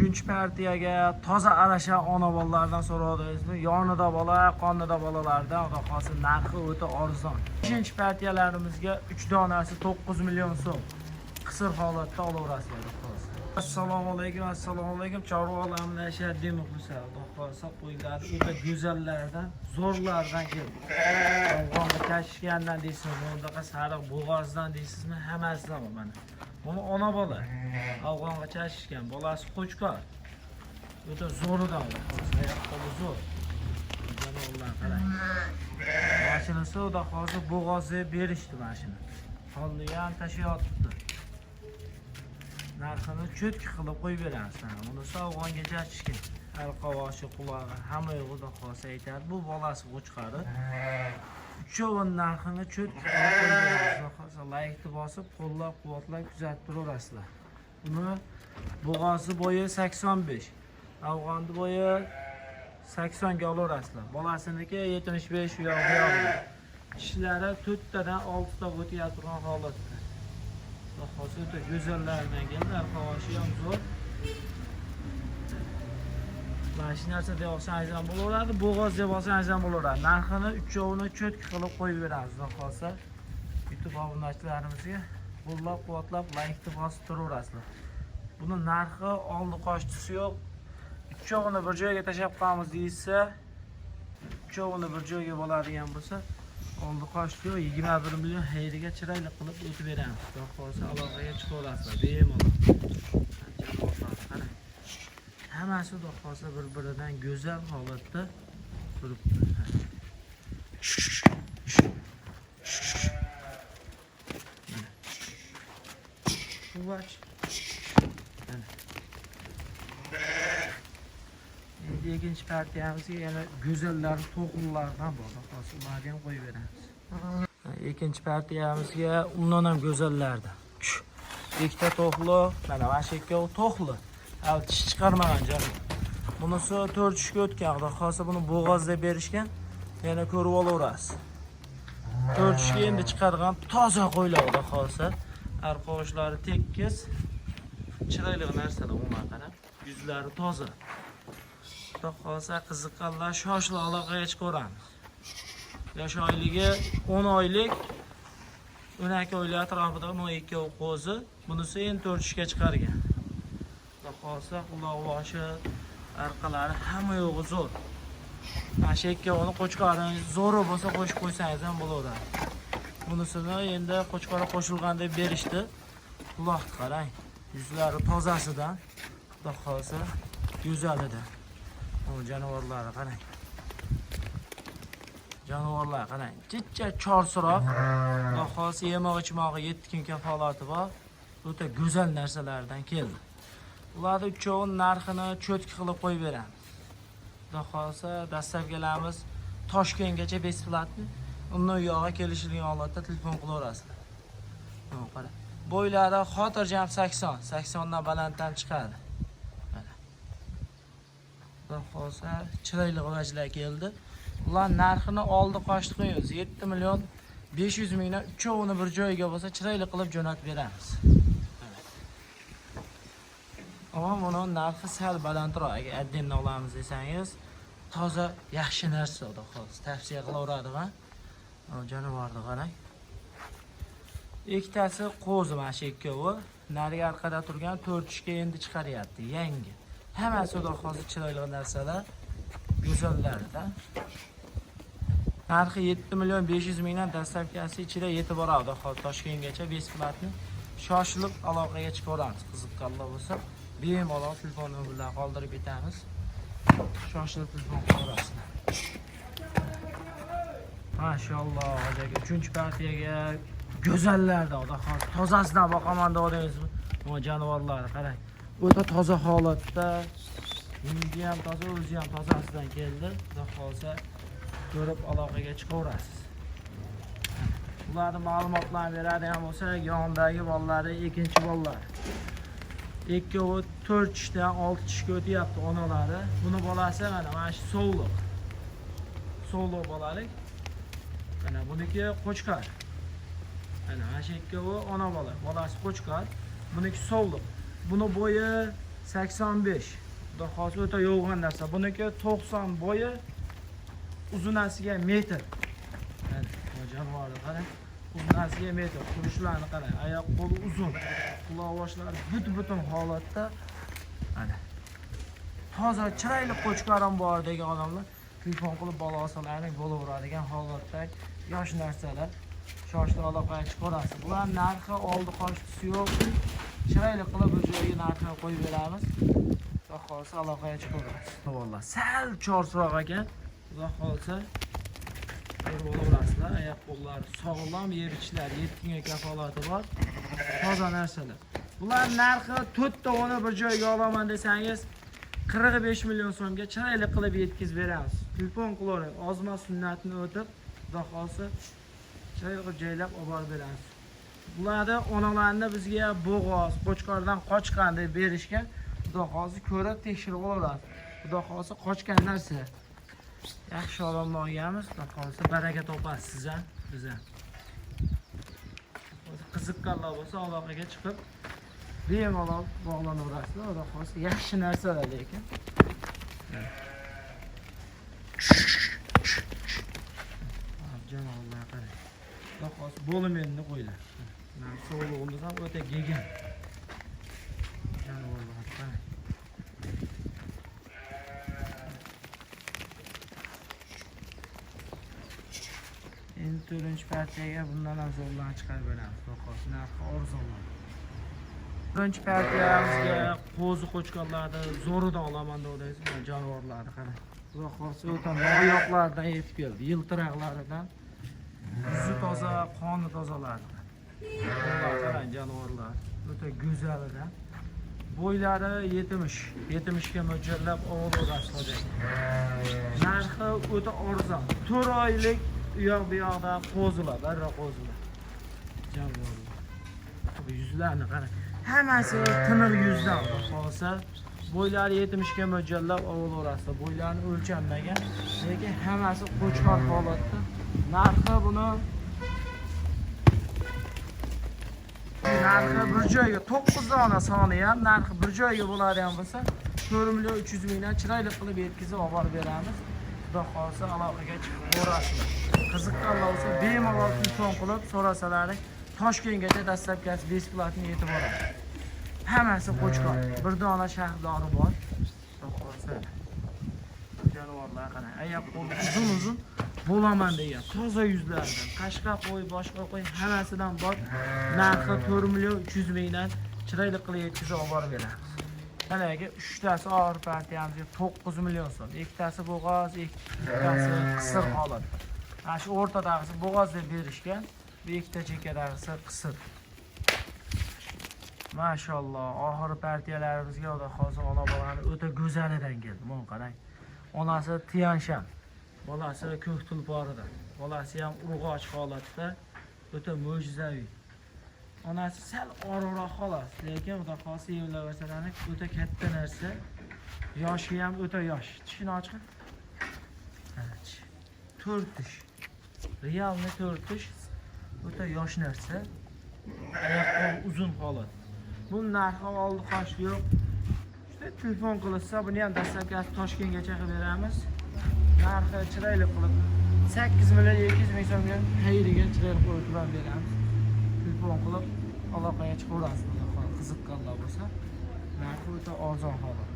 Uchinchi partiyaga toza arasha ona bolalardan so'radingizmi? Yonida bola, qonida bolalardan xudo xolsa narxi o'ta arzon. 5-partiyalarimizga 3 donasi 9 million so'm. Qisir holatda olaverasizlar xudo xolsa. Assalomu alaykum. Chorvalarni ashaddiy muxlislar. Xudo xolsa qo'ylar o'ta go'zallardan, zo'rlardan keldi. Afg'onda Kashgandan deysizmi, bundaqa sariq bo'g'ozdan deysizmi, hammasidan mana. Buni ona bola. Afg'onga chashishgan, bolasi qo'chqor. O'ta zo'ridan, oyoqlari zo'r. Janolar qarang. Mashinasi xudo xolsa bo'g'ozga berishdi mashina. Holni ham tashiyotibdi. Narxini cho'tki qilib qo'yib beramiz. Bunisi afg'onga chashishgan. Arqovoshi, qulog'i hamma xudo xolsa aytadi. Bu bolasi qo'chqori. Uchovini narxini cho'tki qilib qo'yib beramiz. Xudo xolsa laykni bosib, qo'llab-quvvatlab kuzatib turaverasizlar. Buni bo'g'ozi bo'yi 85. Afg'onni bo'yi 80 ga olaverasizlar. Bolasiniki 75 u yoq. Tishlari 4 tadan 6 ta o'tayotgan holatda. Hozirda go'zallardan keldi, arqovoshi ham zo'r. Mana shu narsa deb olsangiz ham bo'laveradi, bo'g'oz deb olsangiz ham bo'laveradi. Narxini uchovini cho'tki qilib qo'yib beramiz, xudo xolsa. YouTube obunachilarimizga qo'llab-quvvatlab laykni bosib turaverasizlar. Buni narxi oldi qochtisi yo'q. Uchovini bir joyga tashlab qo'yamiz deysa, uchovini bir joyga bo'ladigan bo'lsa, oldi qochdi 21 million hayriga chiroyli qilib o'tib beramiz. Xudo xolsa aloqaga chiqaverasizlar. Bemalol. Qarang. Hammasi xudo xolsa bir-biridan go'zal holatda turibdi. Quvach. Endi ikkinchi partiyamizga yana go'zallar, to'g'rilardan bor. Hozir ularni ham qo'yib beramiz. Ikkinchi partiyamizga undan ham go'zallardan. Ikkita to'g'li, mana shu ikkovi to'g'li. Hali tish chiqarmagan jonim. Bunisi 4 tushga o'tgan, xudo xolsa buni bo'g'ozda berishgan. Yana ko'rib olaverasiz. 4 tushga endi chiqargan toza qo'ylar xudo xolsa. Arqovoshlari tekis. Chiroyli narsalar umuman qarab, yuzlari toza. Xudo xolsa qiziqqanlar shoshla aloqaga chiqaramiz. Yosh oyligi 10 oylik, 12 oylik atrofida 12 qo'zi, bunisi endi 4 tushga chiqargan. Xudo xolsa quloq-boshi, arqalari hamma yo'g'i zo'r. Mana shu ikkovini qo'chqoringiz zo'ri bo'lsa qo'shib qo'ysangiz ham bo'laveradi. Bunisini endi qo'chqora qo'shilgan deb berishdi. Quloqni qarang, yuzlari tozasidan, xudo xolsa go'zalidan. O jonivorlari qarang. Jonivorlar qarang. Chicha chorsiroq. Xudo xolsa yemoq-ichmog'i 7 kun kafolati bor. O'ta go'zal narsalardan keldi. Ularni uchovining narxini cho'tki qilib qo'yib beramiz. Xudo xolsa dastlabkilarimiz Toshkentgacha besplatni. Undan yo'g'a kelishilgan holatda telefon qilaverasizlar. Qara. Bo'ylari xotirjam 80, 80 dan balanddan chiqadi. Mana. Xudo xolsa chiroyli g'ilajlar keldi. Ular narxini oldi qochdi qo'yamiz. 7 million 500 mingdan uchovini bir joyga bo'lsa chiroyli qilib jo'natib beramiz. Ammo buni narxi sal balandroq. Agar addenni olamiz desangiz, toza yaxshi narsa xudo xolsa tavsiya qilaveradiman. Jonivorni qarang. Ikkitasi qo'zi mana shu ikkovi. Nariga orqada turgan 4 tushga endi chiqaryapti, yangi. Hammasi xudo xolsa chiroyli narsalar, go'zallardan. Narxi 7 million 500 mingdan dastlabkasi ichida yetib boradi. Hozir Toshkentgacha besplatni shoshilib aloqaga chiqaveramiz. Qiziqqanlar bo'lsa, bemalol telefon bilan qoldirib ketamiz. Shoshilib telefon qilaverasizlar. Mashalloh, hozirgi 3-partiyaga go'zallardan, xudo xolsa tozasidan boqaman deydingizmi? Bu jonivorlarni qarang. O'ta toza holatda, yungi ham toza, o'zi ham tozasidan keldi. Xudo xolsa ko'rib aloqaga chiqaverasiz. Ularning ma'lumotlarini beradigan bo'lsak, yondagi bolalari ikkinchi bolalar. Ikkovi 4 tushdan 6 tushga o'tyapti onalari. Buni bolasi mana shu sovliq. Sovliq bolalik. Mana buniki qo'chqor. Mana shu ikkovi ona bola. Bolasi qo'chqor. Buniki sovliq. Buni bo'yi 85. Xudo xohlasa o'ta yo'g'on narsa. Buniki 90 bo'yi, uzunasiga metr. Mana bu jonivorni qarang. Uzunasiga metr. Turishlarni qarang. Oyoq qo'li uzun. Quloq-boshlari butun holatda. Mana. Toza chiroyli qo'chqarim bor degan odamlar telefon qilib balosalarni bo'laveradigan holatda yosh narsalar. Shoshni aloqaga chiqarasiz. Bular narxi oldi qochisi yo'q. Chiroyli qilib bir joyga narxini qo'yib beramiz. Xudo xolsa aloqaga chiqarasiz. Valloh, sal chorsroq ekan. Xudo xolsa bo'laverasizlar. Oyoq qo'llari sog'lom, yer ichlari 7 kunga kafolati bor. Toza narsalar. Bular narxi 4 ta ona bir joyga olaman desangiz 45 million so'mga chiroyli qilib yetkazib beramiz. Telefon qilavering, ozma sunnatini o'tib, xudo xolsa chiroyli qilib joylab olib borib beramiz. Bularda onalarni bizga bo'g'oz, qo'chqordan qochgan deb berishgan. Xudo xolsa ko'rib tekshirib olamiz. Xudo xolsa qochgan narsa. Yaxshi odamlar olganmiz, xudo xolsa baraka topasiz siz ham, biz ham. Qiziqqanlar bo'lsa aloqaga chiqib bemalol bog'lanaverasizlar. Xudo xolsa yaxshi narsalar lekin. Janovorlar qarang. Xudo xolsa bo'limenni qo'ylar. Mana sog'lig'imiz ham o'ta gegim. Janovorlar qarang. Endi 4-partiyaga bundan ham zo'rlarni chiqarib beramiz. Xudo xolsa narxi arzonroq. 4-partiyamizga qo'zi qo'chqorlarni zo'ridan olaman deysiz, mana jonivorlarni qarang. Xudo xolsa o'ta oyoqlardan yetib keldi, yiltiraqlaridan. Yuzi toza, qoni tozalardi. Bunlar qarang jonivorlar, o'ta go'zalidan. Bo'ylari 70 ga mo'ljallab olaverasiz. Narxi o'ta arzon. 4 oylik u yoq bu yoqda qo'zilar, barra qo'zilar. Jonivorlar. Bu yuzlarni qarang. Hammasi tiniq yuzdan qolsa, bo'ylari 70 ga mo'ljallab olaverasiz. Bo'ylarini o'lchanmagan, lekin hammasi qo'chqor holatda. Narxi buni bir joyga 9 dona soni ham narxi bir joyga bo'ladigan bo'lsa 4 million 300 mingdan chiroyli qilib yetkazib olib beramiz. Xudo xolsa aloqaga chiqib ko'rasizlar. Qiziqqanlar bo'lsa bemalol telefon qilib so'rasalar, Toshkentgacha dastlabkasi besplatni yetib boradi. Hammasi qo'chqor. Bir dona shahrdori bor. Xudo xolsa jonivorlar qarang. Oyoq qo'li uzun bo'laman degan toza yuzlardan qashqa qo'y, boshqa qo'y hammasidan bor. Narxi 4 million 300 mingdan chiroyli qilib yetkazib olib borib beramiz. Manaki 3 tasi og'ir partiyamizga 9 million so'm, 2 tasi bo'g'oz, 2 tasi qisir holatda. Mana shu o'rtadagisi bo'g'oz deb berishgan, bu 2 ta chekkadagisi qisir. Mashalloh, oxir partiyalarimizga xudo xolsa ona bolani o'ta go'zalidan keldi. Mana qarang. Onasi Tiyanshan, bolasi ko'k tulporidan. Bolasi ham urg'och holatda, o'ta mo'jizaviy. Onasi sal oriqroq xolos, lekin xudo xolsa yemlaversalarni o'ta katta narsa. Yoshi ham o'ta yosh. Tishini ochqin. 4 tish. Realni 4 tish. O'ta yosh narsa. Oyoq uzun holat. Bu narxi oldi qoch yo'q. Işte telefon qilsa, buni ham dastlabki Toshkentgacha qilib beramiz. Narxi chiroyli qilib 8 million 200 ming so'mga xayriga chiroyli qilib beramiz. Telefon qilib aloqaga chiqaverasiz. Qiziqqanlar bo'lsa, narxi o'ta arzon holat.